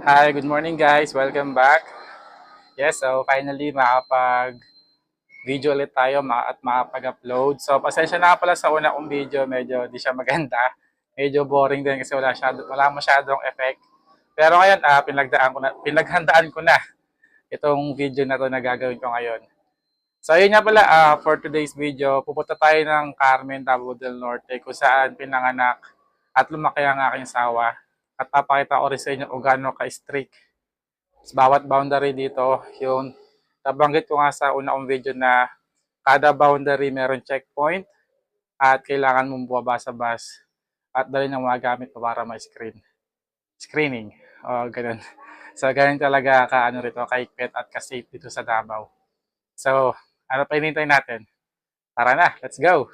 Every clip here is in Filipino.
Hi, good morning guys. Welcome back. Yes, so finally makapag-video ulit tayo at makapag-upload. So pasensya na pala sa una kong video, medyo di siya maganda. Medyo boring din kasi wala masyadong effect. Pero ngayon, pinaghandaan ko na itong video na to na gagawin ko ngayon. So ayun nga pala, for today's video, pupunta tayo ng Carmen, Davao del Norte kung saan pinanganak at lumaki ang aking sawa. At papakita ko rin sa inyo kung gaano ka-strict sa bawat boundary dito. Yung nabanggit ko nga sa una kong video na kada boundary meron checkpoint at kailangan mong bumaba sa bus at dali ng mga gamit mo para screening. O, ganun. So, ganun talaga ka-ano rito, ka-equip at ka-safe dito sa Davao. So, ano pa hinihintay natin? Tara na, let's go!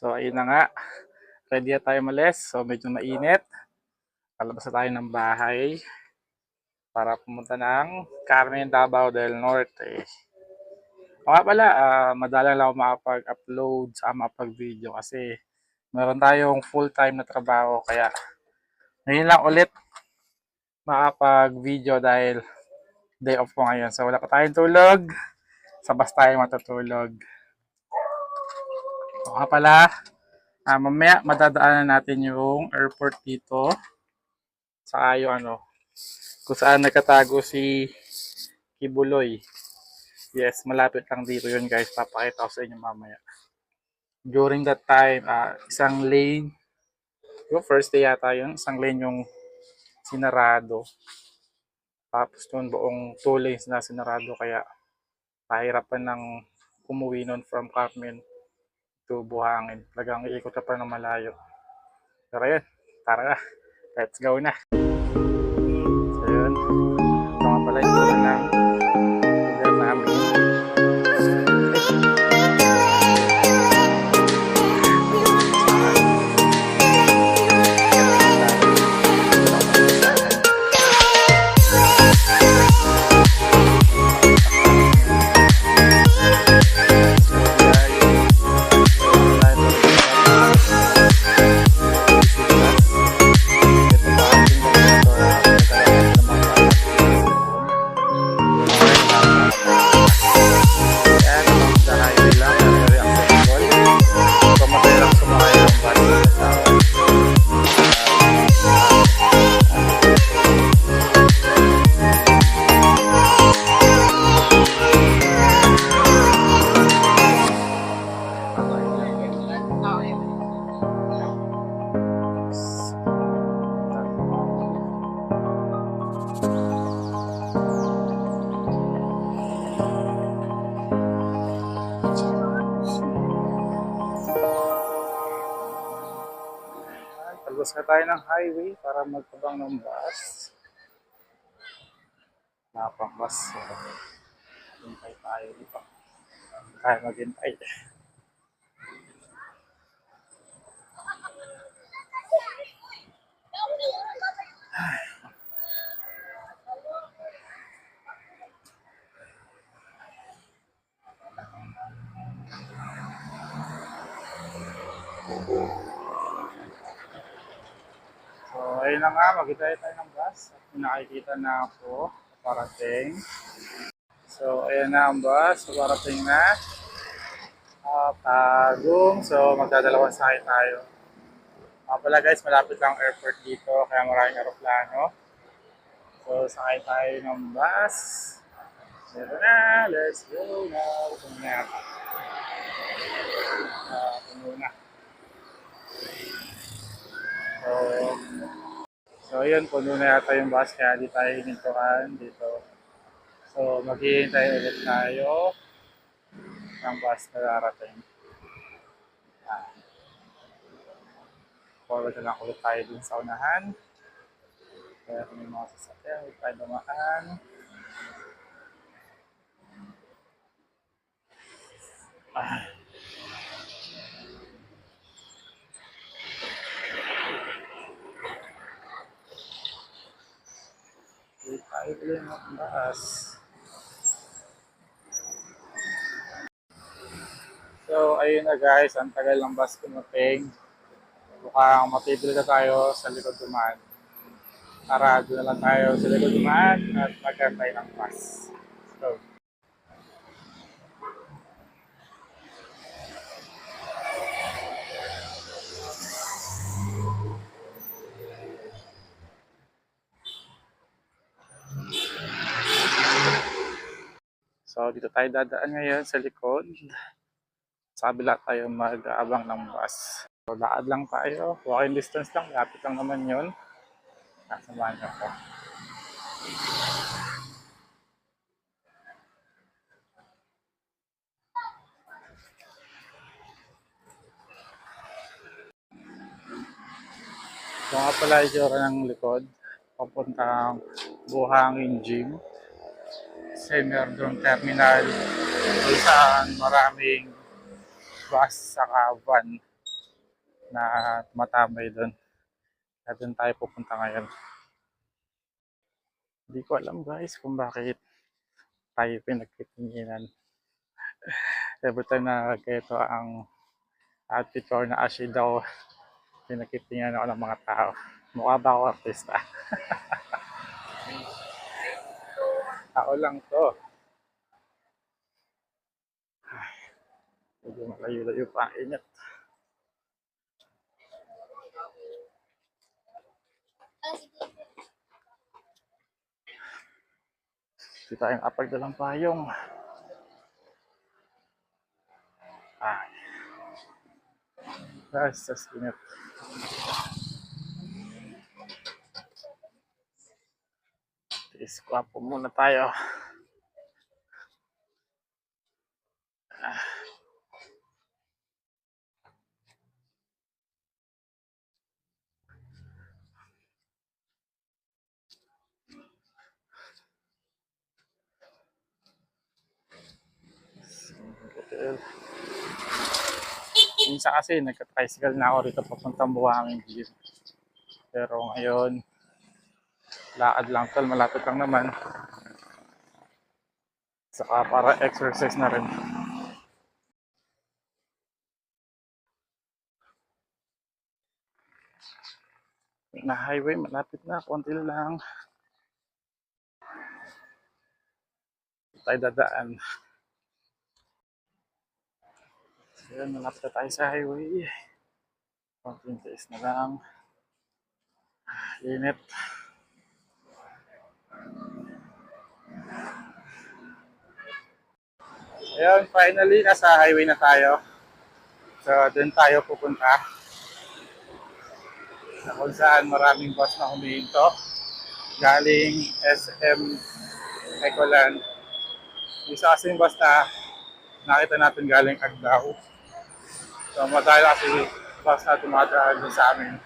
So, ayun na nga. Ready na tayo malis. So, medyo mainit. Palabas na tayo ng bahay para pumunta ng Carmen, Davao del Norte. O nga pala, madalang lang ako makapag-upload sa makapag-video kasi meron tayong full-time na trabaho. Kaya ngayon lang ulit makapag-video dahil day off ko ngayon. So, wala pa tayong tulog. Sa bus tayo matutulog. O nga pala, mamaya madadaanan natin yung airport dito. Saka yung kung saan nagkatago si Kibuloy. Yes, malapit lang dito yun guys. Papakita ko sa inyo mamaya. During that time, isang lane, yung first day yata yun, isang lane yung sinarado. Tapos doon buong 2 lanes na sinarado kaya pahirapan ng umuwi nun from Carmen to Buhangin. Talagang iikot ka pa ng malayo. Pero yun, tara na. Let's go na. So yun, ito nga pala yung tulong ng lugar namin. Talbos na tayo ng highway para magtabang ng bus. Napang bus. So, hintay tayo dito. Kaya maghintay. So, ayun na nga, maghintay tayo ng bus. At nakikita na ako, parating. So, ayun na ang bus, parating na. Tagum. So, magdadalawang sakay tayo. Pala guys, malapit lang airport dito, kaya maraming aeroplano. So, sakay tayo ng bus. Ito na, let's go now. Puno na. Puno na. So, yun, puno na yata yung bus, kaya di tayo hinintukan dito. So, maghihintay ulit tayo ng bus na darating. Forward na lang ulit tayo dun sa unahan. Kaya kung may mga sasakyan, ulit tayo dumaan. Ulit tayo ulit ng bus. ayun na guys, ang tagal ng bus kumating. Mukhang mapipili na tayo sa likod dumaan. Tara, doon na lang tayo sa likod dumaan at magantay ng bus. So, dito tayo dadaan ngayon sa likod. Sa kabila tayo mag-aabang ng bus. So, lakad lang tayo. Walking distance lang. Lapit lang naman yun. Kasamahan niyo ko. So nga pala yung ng likod. Papuntang Buhangin Gym. Kasi meron doon terminal kung saan maraming bus sa van na tumatambay doon. Kaya doon tayo pupunta ngayon. Hindi ko alam guys kung bakit tayo pinagtitinginan. Every time na ito ang outfit ko na Ashi daw, pinagtitinginan ako ng mga tao. Mukha ba ako artista? Tao lang to. Medyo malayo-layo pa ang init. Hindi tayong apag dalang payong. Ay. Guys, sa init. Iskwapo muna tayo. Minsan kasi nagka-tricycle na ako rito papuntang Buhangin Gym. Pero ngayon, lakad lang tol, malapit lang naman. Saka para exercise na rin. Na highway, malapit na, konti lang. Tayo dadaan. So yun, malapit na tayo sa highway. Konting tiis na lang. Init. Ayun, finally, nasa highway na tayo. So, dun tayo pupunta. Na kung saan maraming bus na humihinto. Galing SM Ecoland. Isa kasing bus na nakita natin galing Agdao. So, madali kasi bus na tumadaan dun sa amin.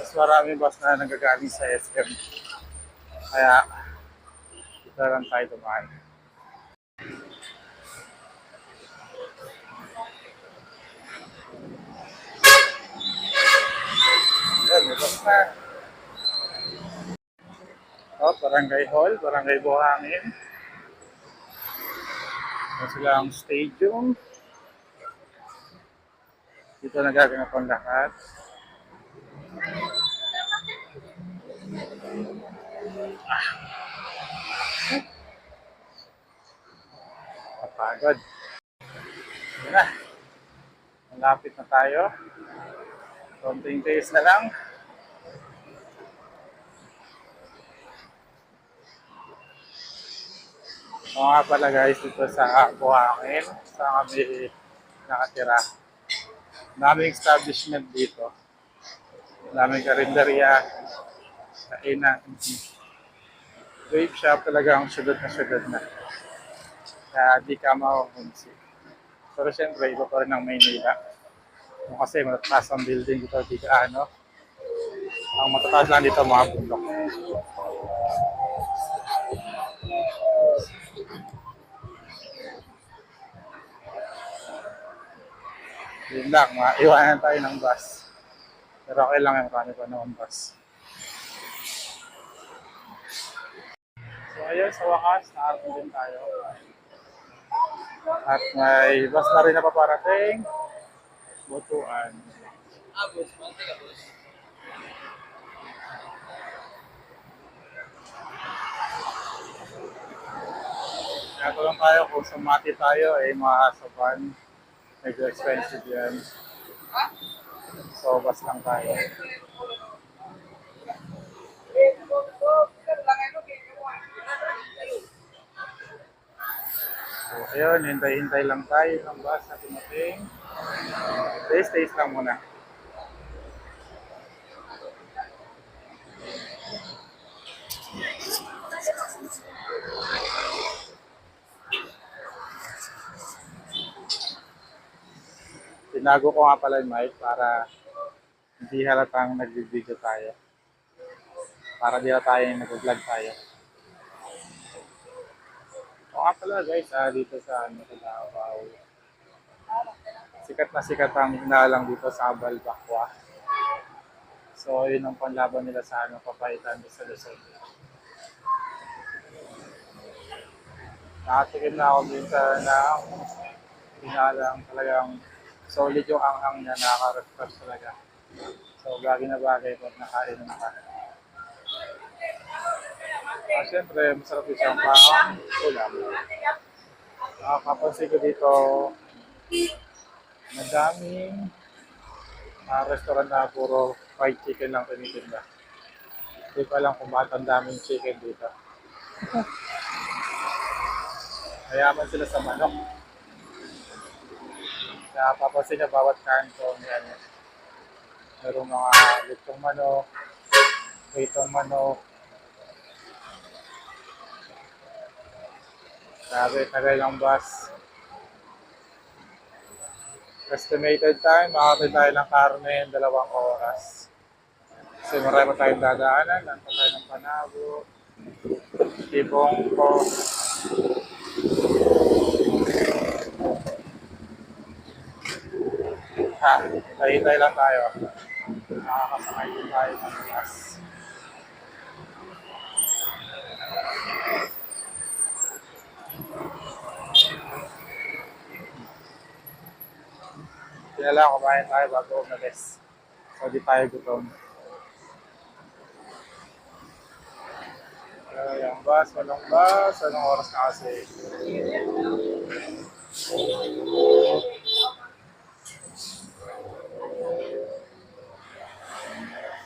Mas maraming bus na nagagaling sa SM. Kaya, dito lang tayo dumaan. Ayan, may bus na. Oh, Barangay Hall, Barangay Buhangin. Ito silang stadium. Dito nagaganap ang lahat. Kapagod. Yan na. Malapit na tayo. Konting days na lang. O nga pala guys, dito sa Buhangin, sa kami nakatira. Daming establishment dito. Daming karinderya, kainan. Vape shop talagang syudad na. Kaya di ka ma-homesick. Pero syempre, iba pa rin ang Maynila. Kung kasi matataas ang building dito, di ka ano. Ang matataas lang dito mga bundok. Yun lang, maiwanan tayo ng bus. Pero okay lang yung marami pa naman bus. So ayun, sa wakas, nakarating din tayo. At may bus na rin na paparating. Butuan. Kaya lang tayo kung sumati tayo ay maasapan. Medyo expensive yan. So, bus lang tayo. So, ayun, hintay-hintay lang tayo ng bus na tumating. Taste lang muna. Tinago ko nga pala yung mic para hindi halatang nag-video tayo. Para di na tayo nag-vlog tayo. O nga pala guys, dito sa Davao. Sikat ang hinalang dito sa Balbakwa. So, yun ang panlaban nila sa papaitan sa Luzon. Nakatikim na ako minsan ng hinalang talagang solid yung anghang niya, nakaka-refresh talaga. So, bagay na bagay pag nakain naman ka. Siyempre, masarap din siyang pang-ulam. Nakapansin ko dito, madaming restaurant na puro fried chicken lang tinitinda. Hindi ko alam kung bakit ang daming chicken dito. Mayaman sila sa manok. Napapansin niya bawat kanto yan. Merong mga lutong manok, itong manok. Sabi, tagal ng bus. Estimated time, makakapit tayo ng karne 2 oras. Kasi marami pa tayong dadaanan, lang pa tayo ng Panabo, Tibong ko. Hintay lang tayo. Nakakasakay din tayo ng bus. Kailangan kumain tayo bago umalis. So, di tayo gutom. Yung bus, walang bus. Anong oras na kasi?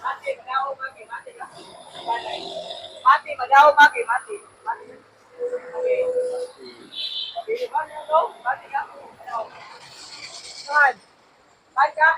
Mati, madaw, mati, mati. Okay. Okay, mati ka. Saan? Saan ka?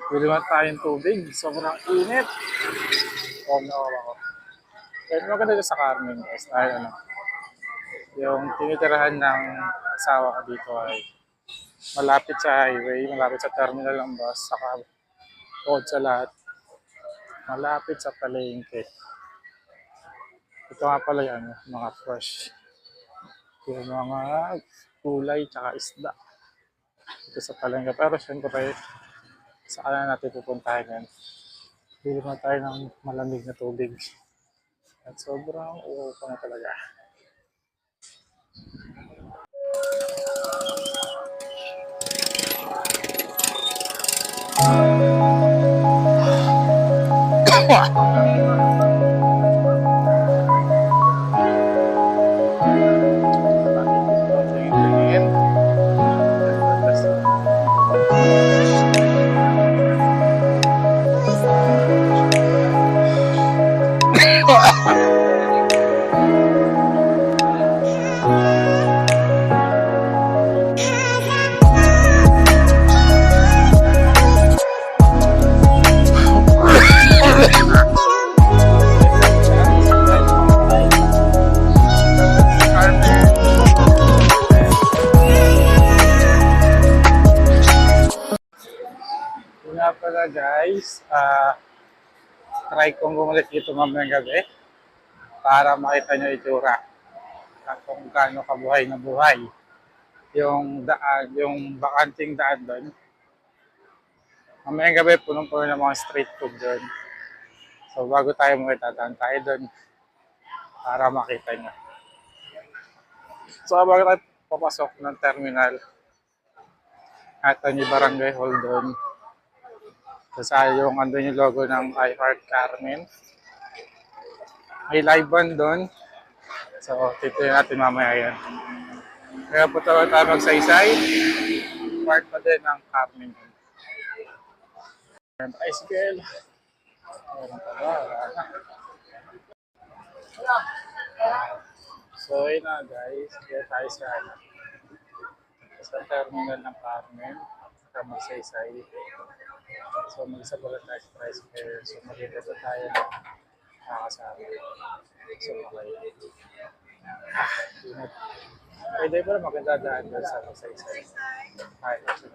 Bili naman tayong tubig. Sobrang init. Oh, no, ako. Kaya maganda dito sa Carmen, guys. Dahil ano, yung tinitirahan ng asawa ko dito ay malapit sa highway, malapit sa terminal ng bus, saka bukod sa lahat, malapit sa palengke. Ito nga pala yan, mga fresh. Yung mga kulay tsaka isda. Ito sa palengke. Pero syempre, sa kanan natin pupuntahan yan. Bili mo tayo ng malamig na tubig. At sobrang uhaw pa na talaga. Tingin-tingin. Yun nga pala guys, try kong bumalik dito mamayang gabi para makita nyo itsura at kung gaano kabuhay na buhay yung daan, yung bakanting daan doon. Mamayang gabi punong-puno ng mga street food doon. So bago tayo dadaan tayo doon para makita nyo. So bago tayo papasok ng terminal at yung barangay hall doon. Kasi yung andun yung logo ng I Heart Carmen. May live band doon. So, tituloy natin mamaya yan. Kaya po tayo magsaysay. Part pa din ng Carmen. And ice girl. Ayan pa ba? Wala na. So, yun na guys. Kaya tayo sa terminal ng Carmen. Kaya magsaysay. So, mag-isa pala tayo sa tricycle. So, magkita pa tayo ng nakakasama. So, okay. Ingat. Pwede pala maganda daan doon sa isa-isa. Ay, so,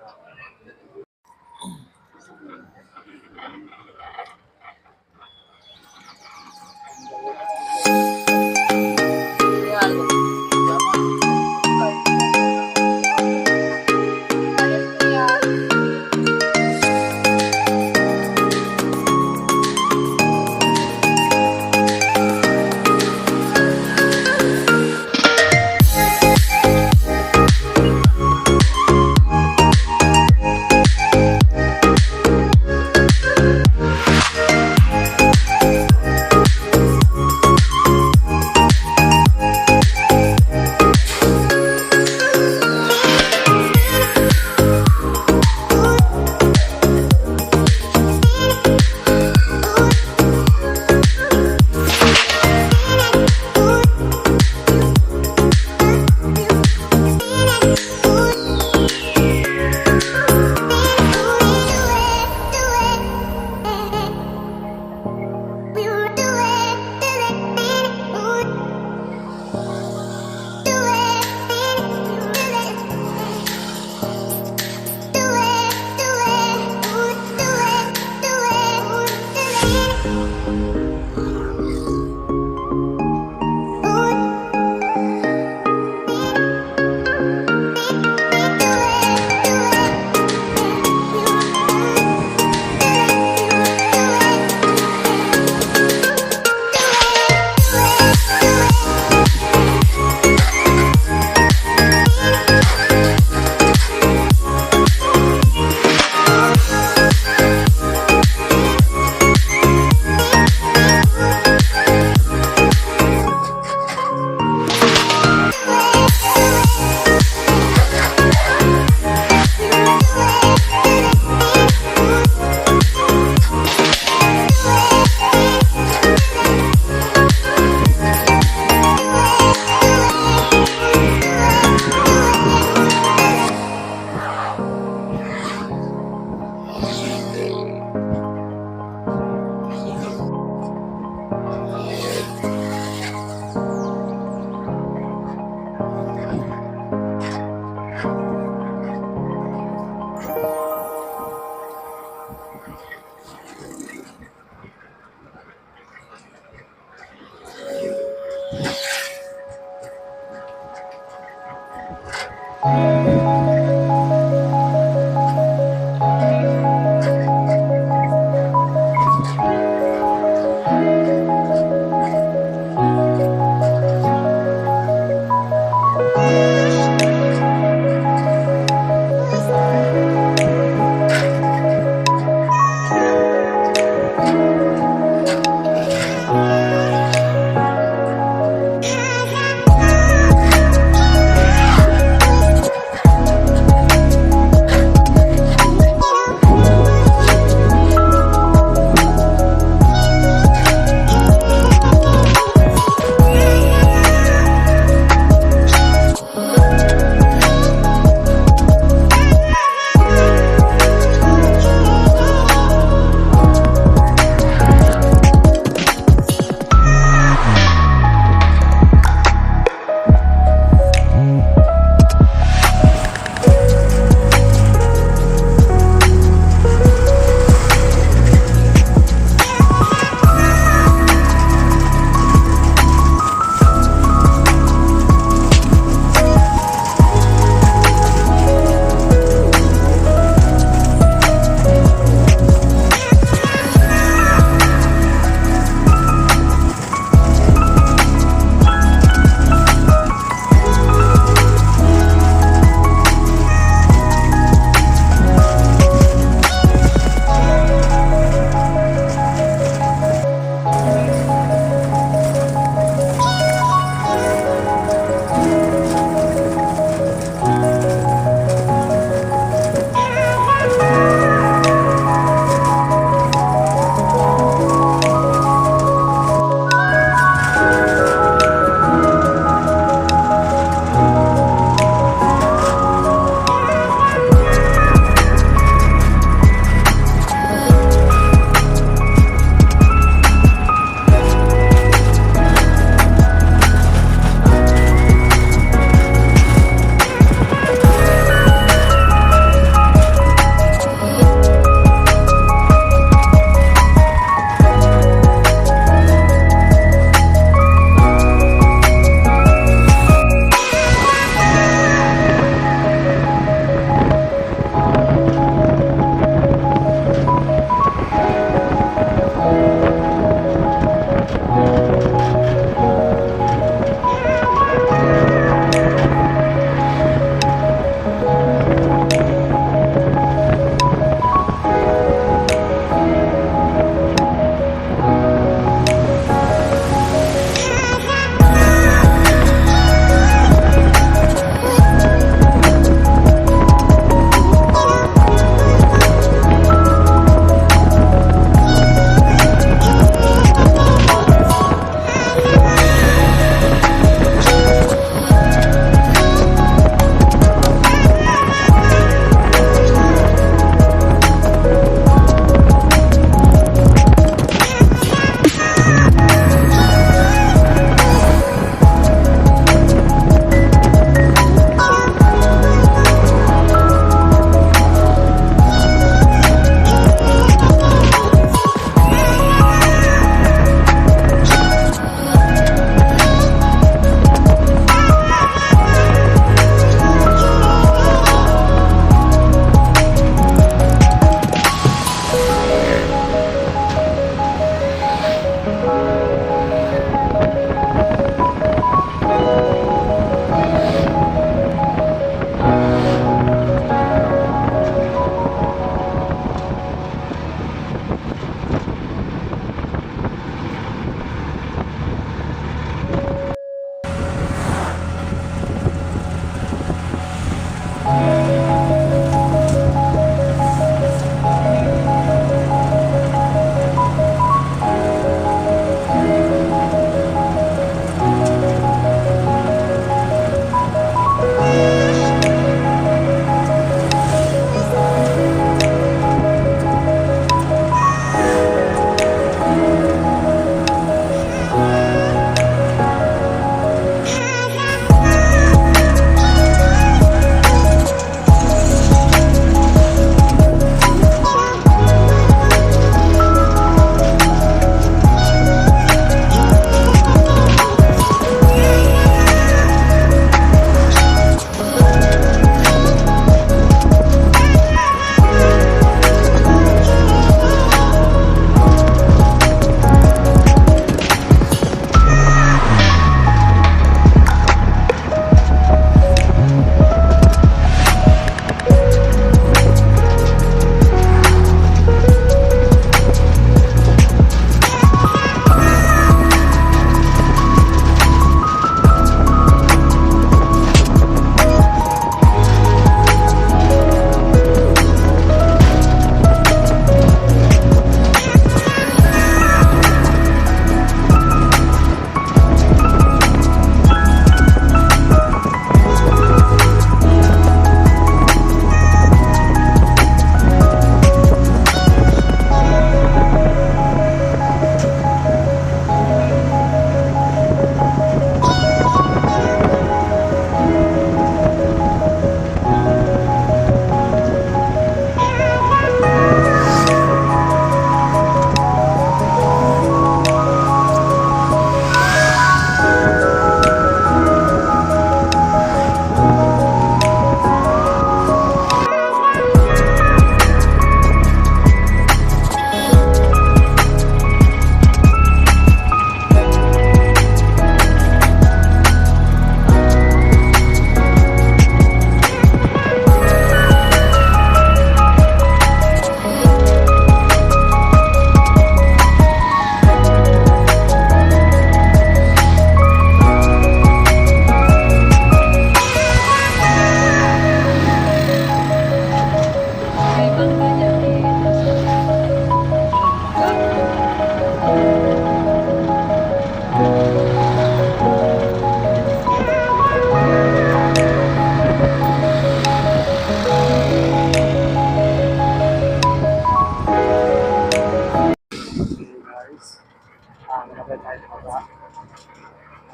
Maganda tayo sa baba.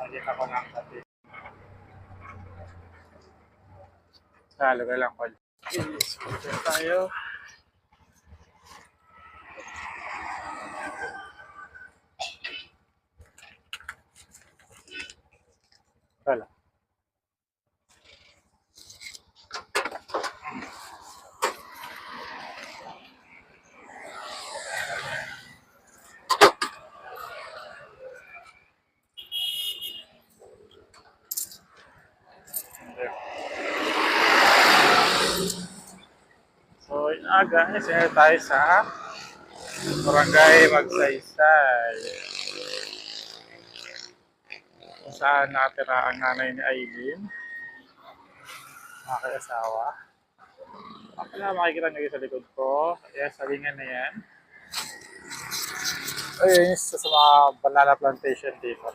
Nakikita ko ng pati. Salo ka lang, Paul. Scooter tayo. Wala. So, inaga, sinunod tayo sa Barangay Magsaysay. Kung saan natira ang nanay ni Aileen, aking asawa. Ako na makikita nyo sa likod ko. Yes, salingan na yan. Ayun, isa sa mga banana plantation dito.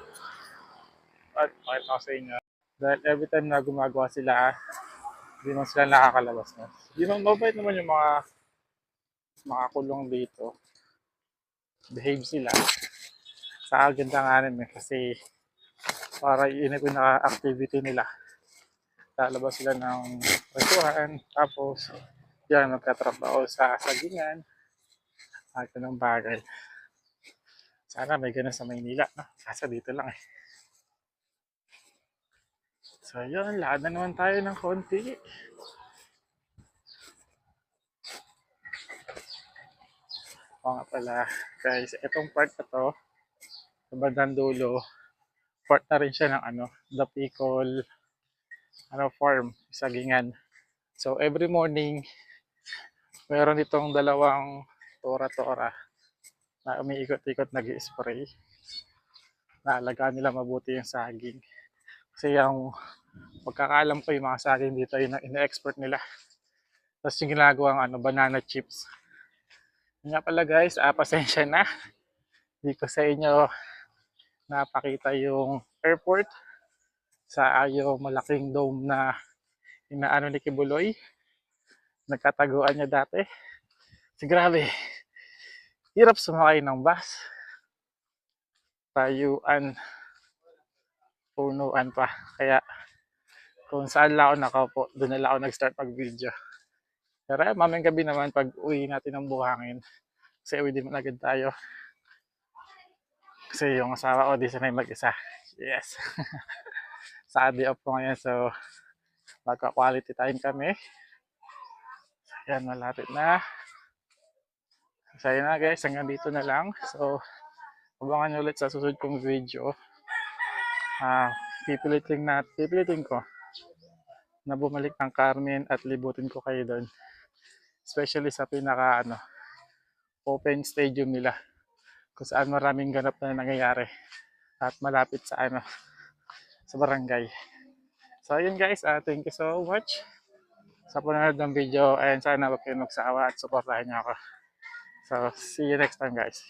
At makita ko sa inyo. Dahil every time na gumagawa sila, hindi man sila nakakalabas na. Hindi man mabait naman yung mga kulong dito. Behave sila. Sa ganda nga namin kasi para yun yung pinaka-activity nila. Lalabas sila ng restaurant, tapos yan, magkatrabaho sa sagingan. At ng bagay. Sana may ganun sa Maynila. No? Kasa dito lang eh. So yun, lakad na naman tayo ng konti. O nga pala, guys, itong part na to, sa bandang dulo, part na rin siya ng The Picol farm, sagingan. So every morning, meron itong dalawang tora-tora na umiikot-ikot nag-i-spray. Naalagaan nila mabuti yung saging. Kasi yung pagkakaalam ko yung mga saging dito yung ina-export nila. Tapos yung ginagawang banana chips. Yun nga pala guys, pasensya na. Hindi ko sa inyo napakita yung airport sa yung malaking dome na inaano ni Kibuloy. Nagkataguan niya dati. Kasi grabe, hirap sumakay ng bus. Tayuan, punuan pa. Kaya kung saan lang ako nakaupo, doon na lang ako nag-start mag-video. Pero mamayang gabi naman pag uwi natin ng buhangin. Kasi uwi din agad tayo. Kasi yung asawa ko di sanay mag-isa. Yes. Sa day off ko ngayon, so magka-quality time kami. Yan, malapit na. So yun na guys, hanggang dito na lang. So, abangan nyo ulit sa susunod kong video. Pipilitin ko na bumalik ng Carmen at libutin ko kayo doon. Especially sa pinaka open stadium nila. Kung saan maraming ganap na nangyayari. At malapit sa sa barangay. So yun guys, thank you so much sa panonood ng video and sana huwag kayo magsawa at supportahan niyo ako. So see you next time guys.